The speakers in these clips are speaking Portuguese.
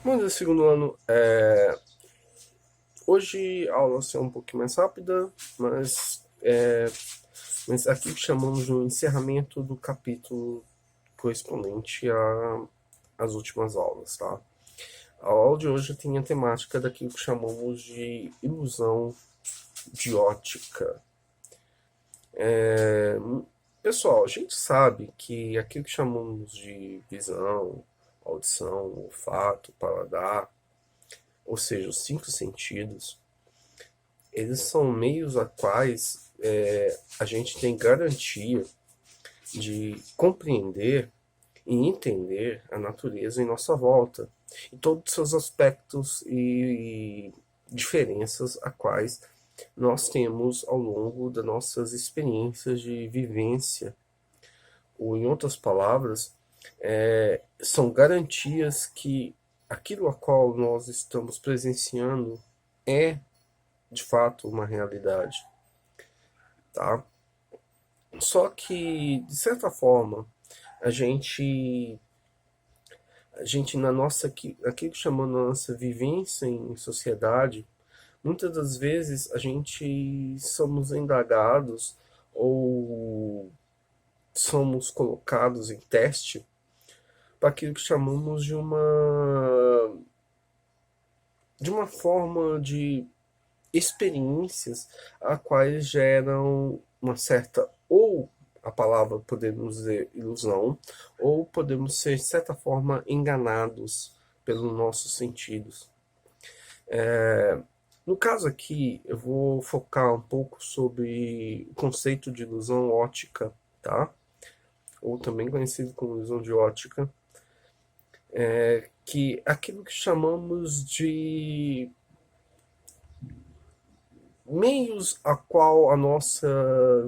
Bom dia, segundo ano. Hoje a aula vai ser um pouquinho mais rápida, mas aqui chamamos de um encerramento do capítulo correspondente às últimas aulas, tá? A aula de hoje tem a temática daquilo que chamamos de ilusão de ótica. É, Pessoal, a gente sabe que aquilo que chamamos de visão, audição, olfato, paladar, ou seja, os cinco sentidos, eles são meios a quais a gente tem garantia de compreender e entender a natureza em nossa volta, e todos os seus aspectos e diferenças a quais nós temos ao longo das nossas experiências de vivência, ou em outras palavras, são garantias que aquilo a qual nós estamos presenciando é de fato uma realidade, tá? Só que, de certa forma, a gente, a gente na nossa, aquilo que chamamos a nossa vivência em sociedade, muitas das vezes a gente somos indagados ou somos colocados em teste para aquilo que chamamos de uma forma de experiências a quais geram uma certa, ou a palavra podemos dizer ilusão, ou podemos ser de certa forma enganados pelos nossos sentidos. No caso aqui, eu vou focar um pouco sobre o conceito de ilusão ótica, tá? Ou também conhecido como ilusão de ótica, que é aquilo que chamamos de meios a qual a nossa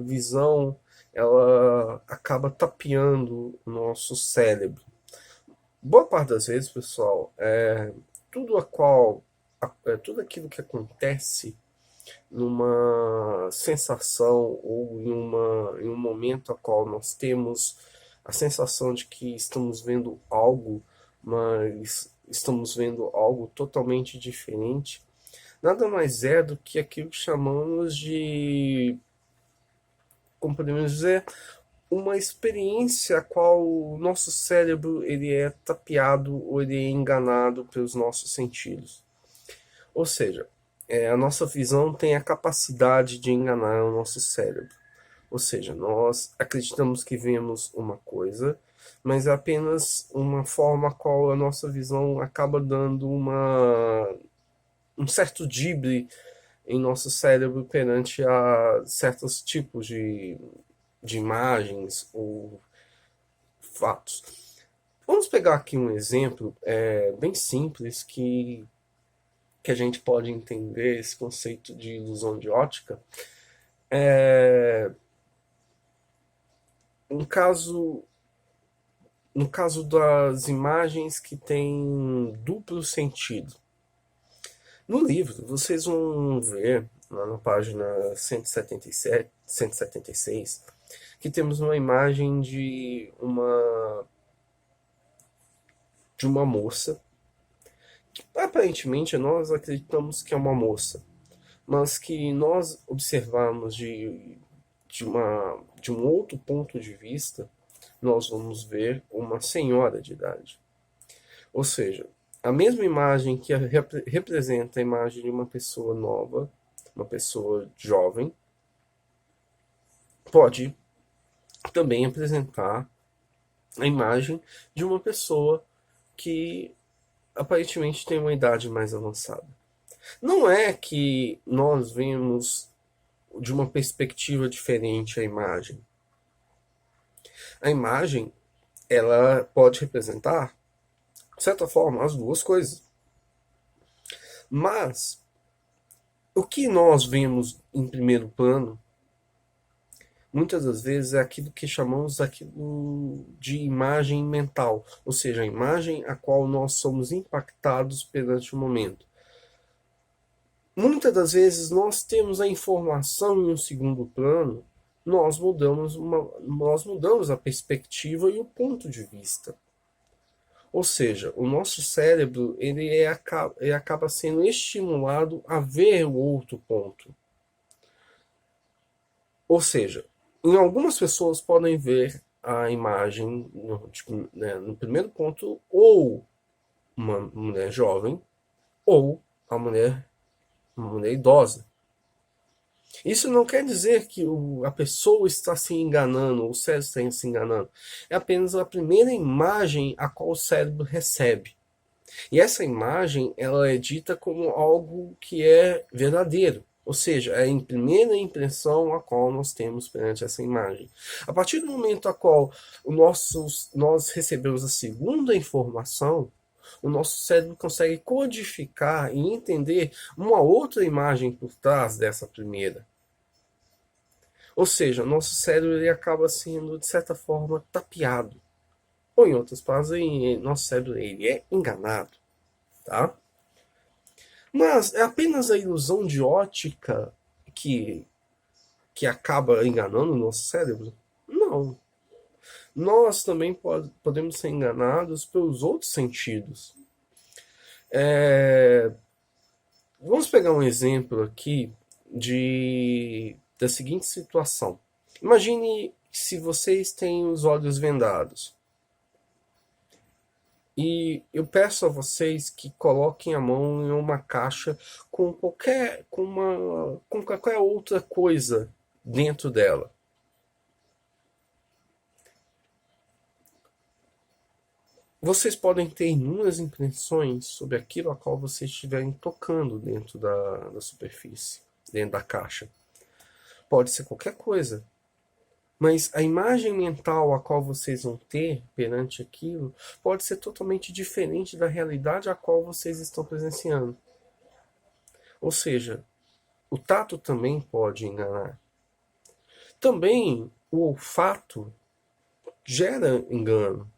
visão ela acaba tapeando o nosso cérebro. Boa parte das vezes, pessoal, tudo a qual tudo aquilo que acontece numa sensação ou em um momento a qual nós temos a sensação de que estamos vendo algo, mas estamos vendo algo totalmente diferente, nada mais é do que aquilo que chamamos de, como podemos dizer, uma experiência a qual o nosso cérebro ele é tapeado ou ele é enganado pelos nossos sentidos. Ou seja, a nossa visão tem a capacidade de enganar o nosso cérebro. Ou seja, nós acreditamos que vemos uma coisa, mas é apenas uma forma a qual a nossa visão acaba dando um certo drible em nosso cérebro perante a certos tipos de imagens ou fatos. Vamos pegar aqui um exemplo bem simples que a gente pode entender esse conceito de ilusão de ótica. É, um caso, no caso das imagens que têm duplo sentido. No livro, vocês vão ver, lá na página 177, 176, que temos uma imagem de uma moça, que aparentemente nós acreditamos que é uma moça, mas que nós observarmos de um outro ponto de vista, nós vamos ver uma senhora de idade. Ou seja, a mesma imagem que representa a imagem de uma pessoa nova, uma pessoa jovem, pode também apresentar a imagem de uma pessoa que aparentemente tem uma idade mais avançada. Não é que nós vemos de uma perspectiva diferente a imagem. A imagem, ela pode representar, de certa forma, as duas coisas. Mas o que nós vemos em primeiro plano, muitas das vezes é aquilo que chamamos aquilo de imagem mental, ou seja, a imagem a qual nós somos impactados perante o momento. Muitas das vezes nós temos a informação em um segundo plano, nós mudamos a perspectiva e o ponto de vista. Ou seja, o nosso cérebro ele acaba sendo estimulado a ver o outro ponto. Ou seja, em algumas pessoas podem ver a imagem tipo, né, no primeiro ponto ou uma mulher jovem ou uma mulher idosa. Isso não quer dizer que a pessoa está se enganando, o cérebro está se enganando. É apenas a primeira imagem a qual o cérebro recebe. E essa imagem ela é dita como algo que é verdadeiro. Ou seja, é a primeira impressão a qual nós temos perante essa imagem. A partir do momento a qual nós recebemos a segunda informação, o nosso cérebro consegue codificar e entender uma outra imagem por trás dessa primeira. Ou seja, nosso cérebro ele acaba sendo, de certa forma, tapeado. Ou, em outras palavras, nosso cérebro ele é enganado. Tá? Mas é apenas a ilusão de ótica que, que acaba enganando o nosso cérebro? Não. Nós também podemos ser enganados pelos outros sentidos. Vamos pegar um exemplo aqui da seguinte situação. Imagine se vocês têm os olhos vendados. E eu peço a vocês que coloquem a mão em uma caixa com qualquer outra coisa dentro dela. Vocês podem ter inúmeras impressões sobre aquilo a qual vocês estiverem tocando dentro da superfície, dentro da caixa. Pode ser qualquer coisa. Mas a imagem mental a qual vocês vão ter perante aquilo pode ser totalmente diferente da realidade a qual vocês estão presenciando. Ou seja, o tato também pode enganar. Também o olfato gera engano.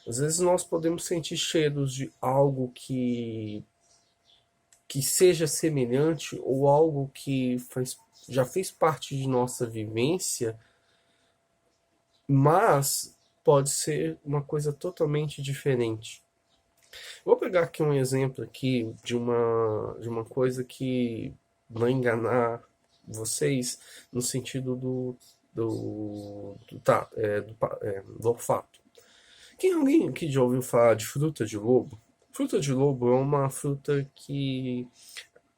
Às vezes nós podemos sentir cheiros de algo que seja semelhante ou algo que já fez parte de nossa vivência, mas pode ser uma coisa totalmente diferente. Vou pegar aqui um exemplo aqui de uma coisa que vai enganar vocês no sentido do olfato. Alguém aqui já ouviu falar de fruta de lobo? Fruta de lobo é uma fruta que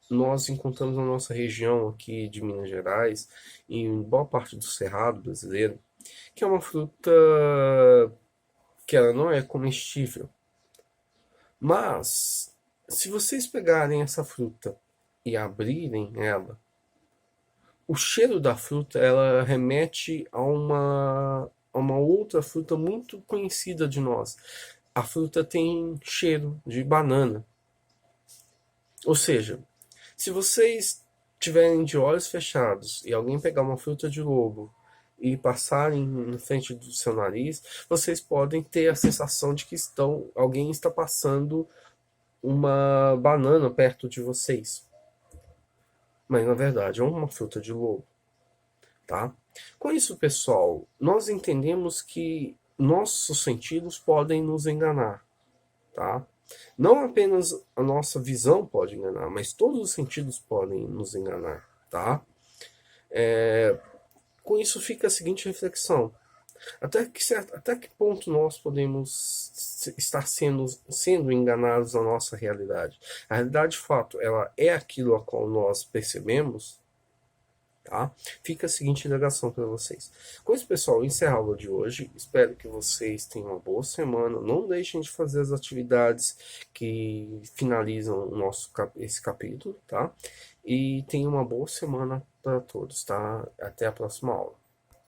nós encontramos na nossa região aqui de Minas Gerais e em boa parte do Cerrado brasileiro, que é uma fruta que ela não é comestível. Mas, se vocês pegarem essa fruta e abrirem ela, o cheiro da fruta ela remete a uma outra fruta muito conhecida de nós. A fruta tem cheiro de banana. Ou seja, se vocês tiverem de olhos fechados e alguém pegar uma fruta de lobo e passarem na frente do seu nariz, vocês podem ter a sensação de que alguém está passando uma banana perto de vocês. Mas na verdade é uma fruta de lobo, tá? Com isso, pessoal, nós entendemos que nossos sentidos podem nos enganar, tá? Não apenas a nossa visão pode enganar, mas todos os sentidos podem nos enganar, tá? Com isso fica a seguinte reflexão: até que ponto nós podemos estar sendo enganados na nossa realidade? A realidade, de fato, ela é aquilo a qual nós percebemos, tá? Fica a seguinte indagação para vocês. Com isso, pessoal, eu encerro a aula de hoje. Espero que vocês tenham uma boa semana. Não deixem de fazer as atividades que finalizam esse capítulo, tá? E tenham uma boa semana para todos, tá? Até a próxima aula.